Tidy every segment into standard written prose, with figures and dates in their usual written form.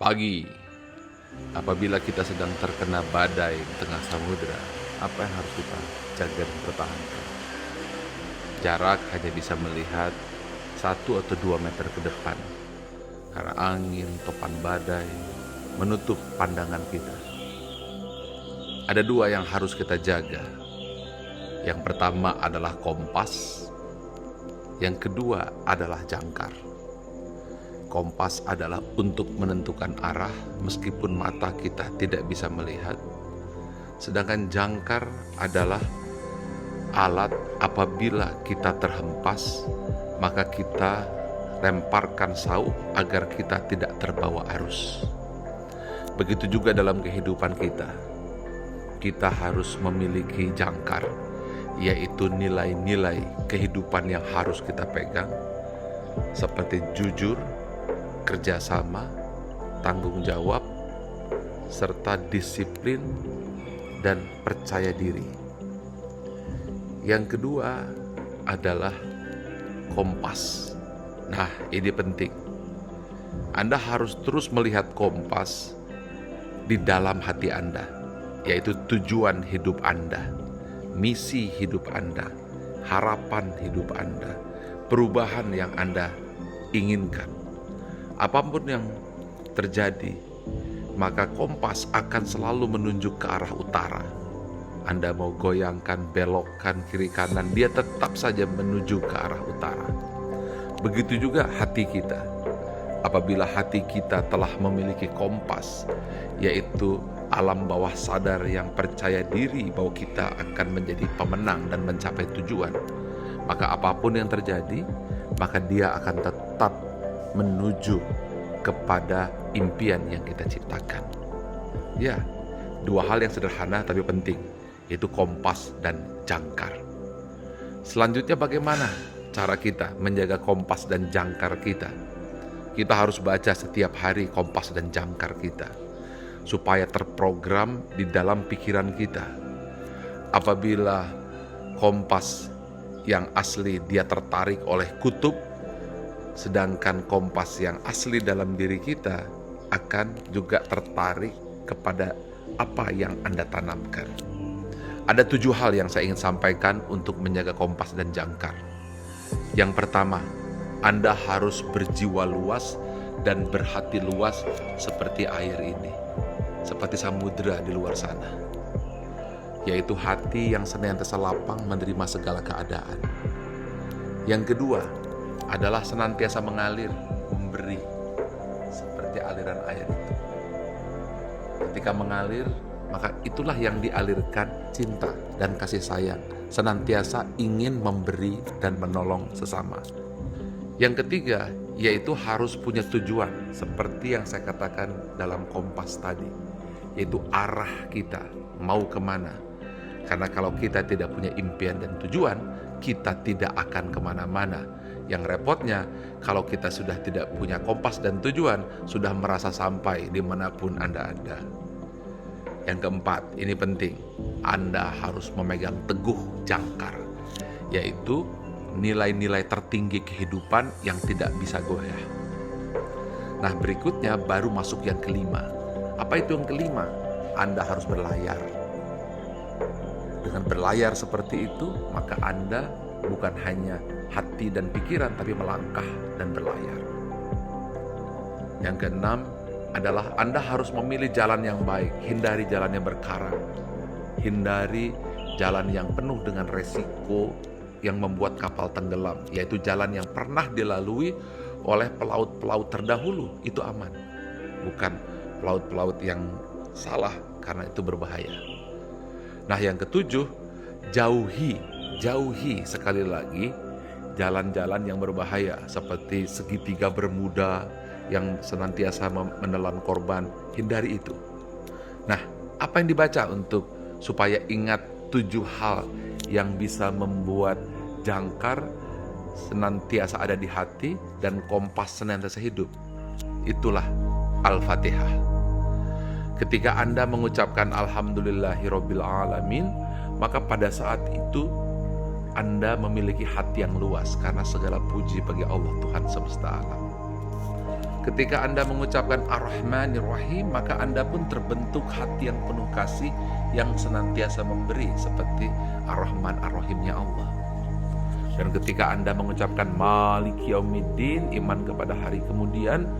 Pagi, apabila kita sedang terkena badai di tengah samudera, apa yang harus kita jaga dan pertahankan? Jarak hanya bisa melihat 1 atau 2 meter ke depan, karena angin, topan badai, menutup pandangan kita. Ada 2 yang harus kita jaga. Yang pertama adalah kompas, yang kedua adalah jangkar. Kompas adalah untuk menentukan arah meskipun mata kita tidak bisa melihat. Sedangkan jangkar adalah alat apabila kita terhempas, maka kita lemparkan sauh agar kita tidak terbawa arus. Begitu juga dalam kehidupan kita. Kita harus memiliki jangkar, yaitu nilai-nilai kehidupan yang harus kita pegang, seperti jujur, kerjasama, tanggung jawab, serta disiplin dan percaya diri. Yang kedua adalah kompas. Nah, ini penting. Anda harus terus melihat kompas di dalam hati Anda, yaitu tujuan hidup Anda, misi hidup Anda, harapan hidup Anda, perubahan yang Anda inginkan. Apapun yang terjadi, maka kompas akan selalu menunjuk ke arah utara. Anda mau goyangkan, belokkan, kiri kanan, dia tetap saja menuju ke arah utara. Begitu juga hati kita. Apabila hati kita telah memiliki kompas, yaitu alam bawah sadar yang percaya diri bahwa kita akan menjadi pemenang dan mencapai tujuan, maka apapun yang terjadi, maka dia akan tetap menuju kepada impian yang kita ciptakan. Ya, 2 hal yang sederhana tapi penting, yaitu kompas dan jangkar. Selanjutnya, bagaimana cara kita menjaga kompas dan jangkar kita? Kita harus baca setiap hari kompas dan jangkar kita, supaya terprogram di dalam pikiran kita. Apabila kompas yang asli dia tertarik oleh kutub, sedangkan kompas yang asli dalam diri kita akan juga tertarik kepada apa yang Anda tanamkan. Ada 7 hal yang saya ingin sampaikan untuk menjaga kompas dan jangkar. Yang pertama, Anda harus berjiwa luas dan berhati luas seperti air ini, seperti samudera di luar sana, yaitu hati yang senantiasa lapang menerima segala keadaan. Yang kedua adalah senantiasa mengalir, memberi, seperti aliran air itu. Ketika mengalir, maka itulah yang dialirkan cinta dan kasih sayang, senantiasa ingin memberi dan menolong sesama. Yang ketiga, yaitu harus punya tujuan, seperti yang saya katakan dalam kompas tadi, yaitu arah kita, mau kemana. Karena kalau kita tidak punya impian dan tujuan, kita tidak akan kemana-mana. Yang repotnya, kalau kita sudah tidak punya kompas dan tujuan, sudah merasa sampai dimanapun Anda ada. Yang keempat, ini penting, Anda harus memegang teguh jangkar, yaitu nilai-nilai tertinggi kehidupan yang tidak bisa goyah. Nah, berikutnya baru masuk yang kelima. Apa itu yang kelima? Anda harus berlayar. Dengan berlayar seperti itu, maka Anda bukan hanya hati dan pikiran, tapi melangkah dan berlayar. Yang keenam adalah Anda harus memilih jalan yang baik, hindari jalan yang berkarang, hindari jalan yang penuh dengan resiko yang membuat kapal tenggelam, yaitu jalan yang pernah dilalui oleh pelaut-pelaut terdahulu. Itu aman, bukan pelaut-pelaut yang salah, karena itu berbahaya. Nah, yang ketujuh, jauhi sekali lagi jalan-jalan yang berbahaya, seperti segitiga Bermuda yang senantiasa menelan korban. Hindari itu. Nah, apa yang dibaca untuk supaya ingat 7 hal yang bisa membuat jangkar senantiasa ada di hati dan kompas senantiasa hidup? Itulah Al-Fatihah. Ketika Anda mengucapkan Alhamdulillahirabbil alamin, maka pada saat itu Anda memiliki hati yang luas, karena segala puji bagi Allah Tuhan semesta alam. Ketika Anda mengucapkan Ar-Rahmanir Rahim, maka Anda pun terbentuk hati yang penuh kasih, yang senantiasa memberi, seperti Ar-Rahman Ar-Rahimnya Allah. Dan ketika Anda mengucapkan Maliki Yaumiddin, iman kepada hari kemudian,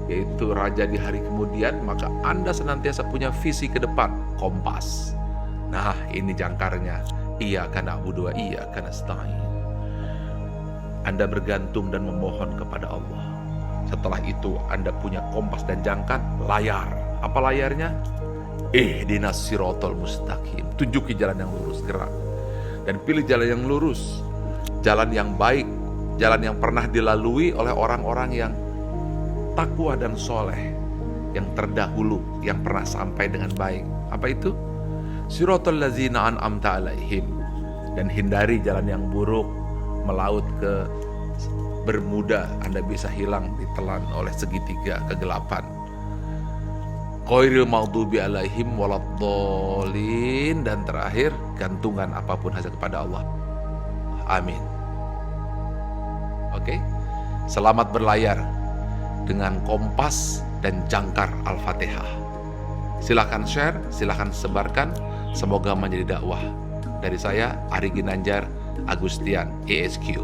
yaitu raja di hari kemudian, maka Anda senantiasa punya visi ke depan, kompas. Nah, ini jangkarnya. Iyyaka na'budu wa iyyaka nasta'in. Anda bergantung dan memohon kepada Allah. Setelah itu Anda punya kompas dan jangkar, layar. Apa layarnya? Ihdinas siratal mustaqim. Tunjuki jalan yang lurus, gerak. Dan pilih jalan yang lurus, jalan yang baik, jalan yang pernah dilalui oleh orang-orang yang takwa dan soleh, yang terdahulu, yang pernah sampai dengan baik. Apa itu? Siratal ladzina an'amta alaihim. Dan hindari jalan yang buruk, melaut ke Bermuda, Anda bisa hilang ditelan oleh segitiga kegelapan. Ghairil maghdubi alaihim waladdallin. Dan terakhir, gantungan apapun hanya kepada Allah. Amin. Oke, selamat berlayar dengan kompas dan jangkar Al-Fatihah. Silahkan share, silahkan sebarkan. Semoga menjadi dakwah. Dari saya, Ari Ginanjar Agustian, ESQ.